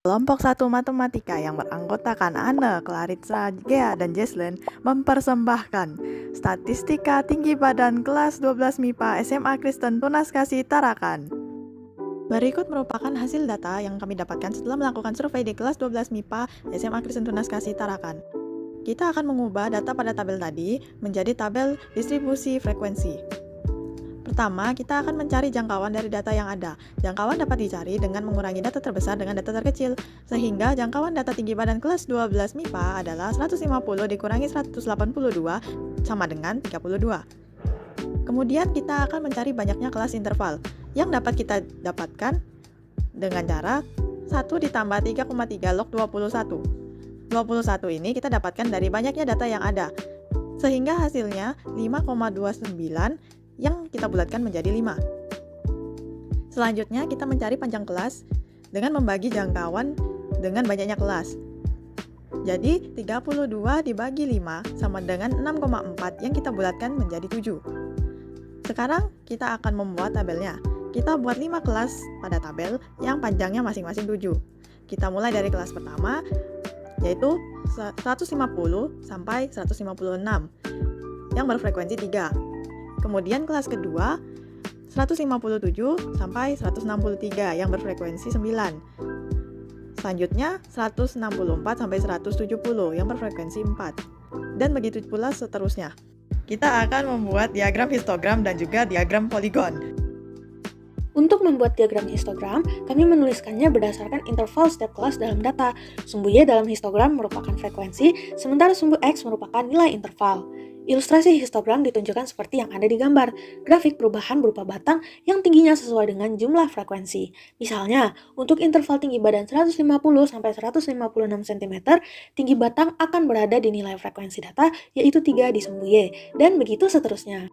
Kelompok 1 Matematika yang beranggotakan Anne, Claritza, Gea, dan Jesslyn mempersembahkan Statistika Tinggi Badan kelas 12 MIPA SMA Kristen Tunas Kasih Tarakan. Berikut merupakan hasil data yang kami dapatkan setelah melakukan survei di kelas 12 MIPA SMA Kristen Tunas Kasih Tarakan. Kita akan mengubah data pada tabel tadi menjadi tabel distribusi frekuensi. Pertama, kita akan mencari jangkauan dari data yang ada. Jangkauan dapat dicari dengan mengurangi data terbesar dengan data terkecil, sehingga jangkauan data tinggi badan kelas 12 MIPA adalah 150 dikurangi 182 sama dengan 32. Kemudian kita akan mencari banyaknya kelas interval yang dapat kita dapatkan dengan cara 1 ditambah 3,3 log 21. 21 ini kita dapatkan dari banyaknya data yang ada, sehingga hasilnya 5,29 yang kita bulatkan menjadi 5. Selanjutnya kita mencari panjang kelas dengan membagi jangkauan dengan banyaknya kelas. Jadi 32 dibagi 5 sama dengan 6,4 yang kita bulatkan menjadi 7. Sekarang kita akan membuat tabelnya. Kita buat 5 kelas pada tabel yang panjangnya masing-masing 7. Kita mulai dari kelas pertama, yaitu 150 sampai 156 yang berfrekuensi 3. Kemudian kelas kedua 157 sampai 163 yang berfrekuensi 9. Selanjutnya 164 sampai 170 yang berfrekuensi 4. Dan begitu pula seterusnya. Kita akan membuat diagram histogram dan juga diagram poligon. Untuk membuat diagram histogram, kami menuliskannya berdasarkan interval setiap kelas dalam data. Sumbu Y dalam histogram merupakan frekuensi, sementara sumbu X merupakan nilai interval. Ilustrasi histogram ditunjukkan seperti yang ada di gambar. Grafik perubahan berupa batang yang tingginya sesuai dengan jumlah frekuensi. Misalnya, untuk interval tinggi badan 150 sampai 156 cm, tinggi batang akan berada di nilai frekuensi data, yaitu 3 di sumbu Y, dan begitu seterusnya.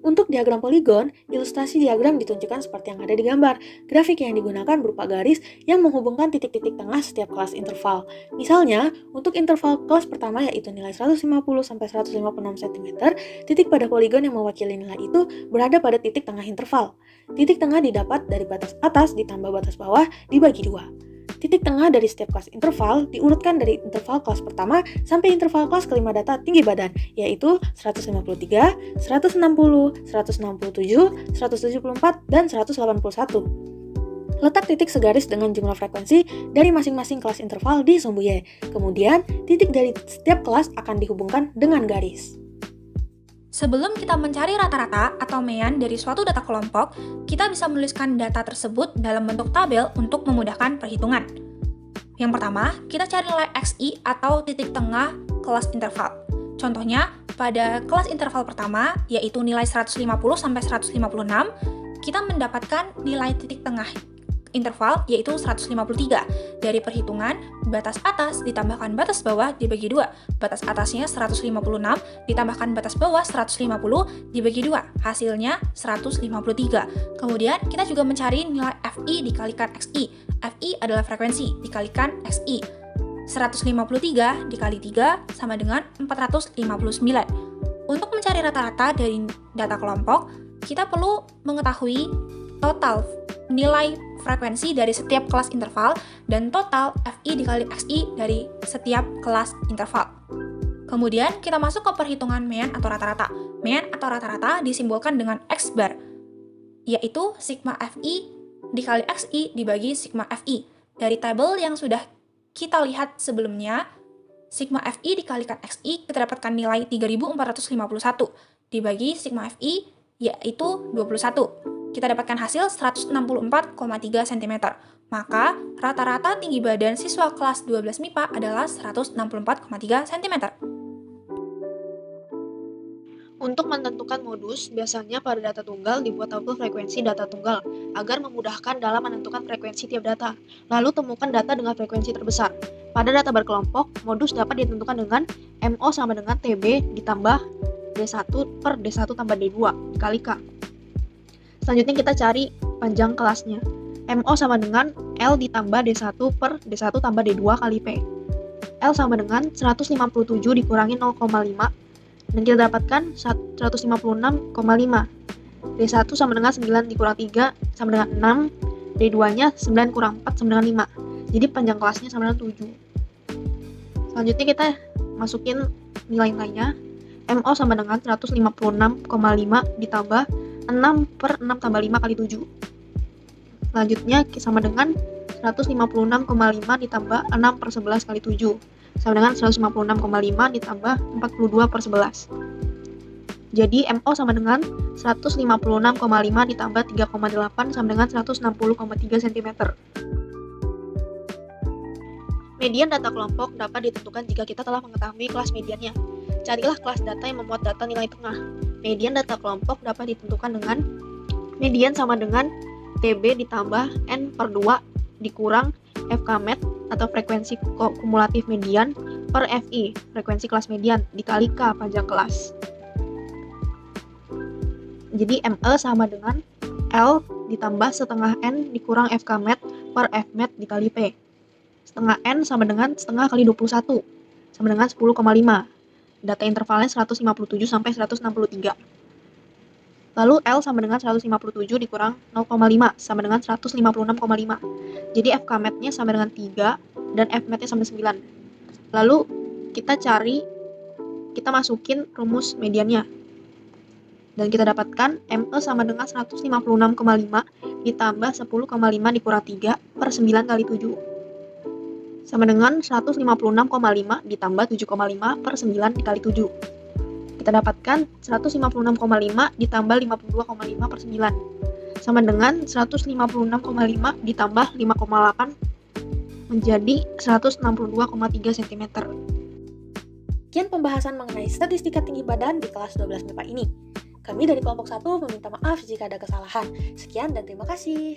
Untuk diagram poligon, ilustrasi diagram ditunjukkan seperti yang ada di gambar. Grafik yang digunakan berupa garis yang menghubungkan titik-titik tengah setiap kelas interval. Misalnya, untuk interval kelas pertama yaitu nilai 150 sampai 156 cm, titik pada poligon yang mewakili nilai itu berada pada titik tengah interval. Titik tengah didapat dari batas atas ditambah batas bawah dibagi 2. Titik tengah dari setiap kelas interval diurutkan dari interval kelas pertama sampai interval kelas kelima data tinggi badan, yaitu 153, 160, 167, 174, dan 181. Letak titik segaris dengan jumlah frekuensi dari masing-masing kelas interval di sumbu Y. Kemudian, titik dari setiap kelas akan dihubungkan dengan garis. Sebelum kita mencari rata-rata atau mean dari suatu data kelompok, kita bisa menuliskan data tersebut dalam bentuk tabel untuk memudahkan perhitungan. Yang pertama, kita cari nilai XI atau titik tengah kelas interval. Contohnya, pada kelas interval pertama, yaitu nilai 150 sampai 156, kita mendapatkan nilai titik tengah interval yaitu 153. Dari perhitungan, batas atas ditambahkan batas bawah dibagi 2. Batas atasnya 156 ditambahkan batas bawah 150 dibagi 2. Hasilnya 153. Kemudian kita juga mencari nilai FI dikalikan XI. FI adalah frekuensi dikalikan XI. 153 dikali 3 sama dengan 459. Untuk mencari rata-rata dari data kelompok, kita perlu mengetahui total nilai frekuensi dari setiap kelas interval dan total FI dikali XI dari setiap kelas interval. Kemudian kita masuk ke perhitungan mean atau rata-rata. Mean atau rata-rata disimbolkan dengan X bar, yaitu sigma FI dikali XI dibagi sigma FI. Dari tabel yang sudah kita lihat sebelumnya, sigma FI dikalikan XI kita dapatkan nilai 3451 dibagi sigma FI yaitu 21. Kita dapatkan hasil 164,3 cm. Maka, rata-rata tinggi badan siswa kelas 12 MIPA adalah 164,3 cm. Untuk menentukan modus, biasanya pada data tunggal dibuat tabel frekuensi data tunggal agar memudahkan dalam menentukan frekuensi tiap data. Lalu temukan data dengan frekuensi terbesar. Pada data berkelompok, modus dapat ditentukan dengan MO sama dengan TB ditambah D1 per D1 tambah D2 dikali K. Selanjutnya kita cari panjang kelasnya. MO sama dengan L ditambah D1 per D1 tambah D2 kali P. L sama dengan 157 dikurangi 0,5 dan kita dapatkan 156,5. D1 sama dengan 9 dikurang 3 sama dengan 6. D2 nya 9 kurang 4 sama dengan 5. Jadi panjang kelasnya sama dengan 7. Selanjutnya kita masukin nilai-nilainya. MO sama dengan 156,5 ditambah 6 per 6 tambah 5 kali 7. Selanjutnya sama dengan 156,5 ditambah 6 per 11 kali 7. Sama dengan 156,5 ditambah 42 per 11. Jadi MO sama dengan 156,5 ditambah 3,8 sama dengan 160,3 cm. Median data kelompok dapat ditentukan jika kita telah mengetahui kelas mediannya. Carilah kelas data yang memuat data nilai tengah. Median data kelompok dapat ditentukan dengan median sama dengan TB ditambah N per 2 dikurang FKMed atau frekuensi kumulatif median per FI, frekuensi kelas median, dikali K, panjang kelas. Jadi ME sama dengan L ditambah setengah N dikurang FKMed per FMed dikali P. Setengah N sama dengan setengah kali 21, sama dengan 10,5. Data intervalnya 157 sampai 163. Lalu L sama dengan 157 dikurang 0,5 sama dengan 156,5. Jadi FKMed-nya sama dengan 3 dan FMed-nya sama dengan 9. Lalu kita masukin rumus mediannya. Dan kita dapatkan ME sama dengan 156,5 ditambah 10,5 dikurang 3 per 9 kali 7. Sama dengan 156,5 ditambah 7,5 per 9 dikali 7. Kita dapatkan 156,5 ditambah 52,5 per 9. Sama dengan 156,5 ditambah 5,8 menjadi 162,3 cm. Sekian pembahasan mengenai statistika tinggi badan di kelas 12 MIPA ini. Kami dari kelompok 1 meminta maaf jika ada kesalahan. Sekian dan terima kasih.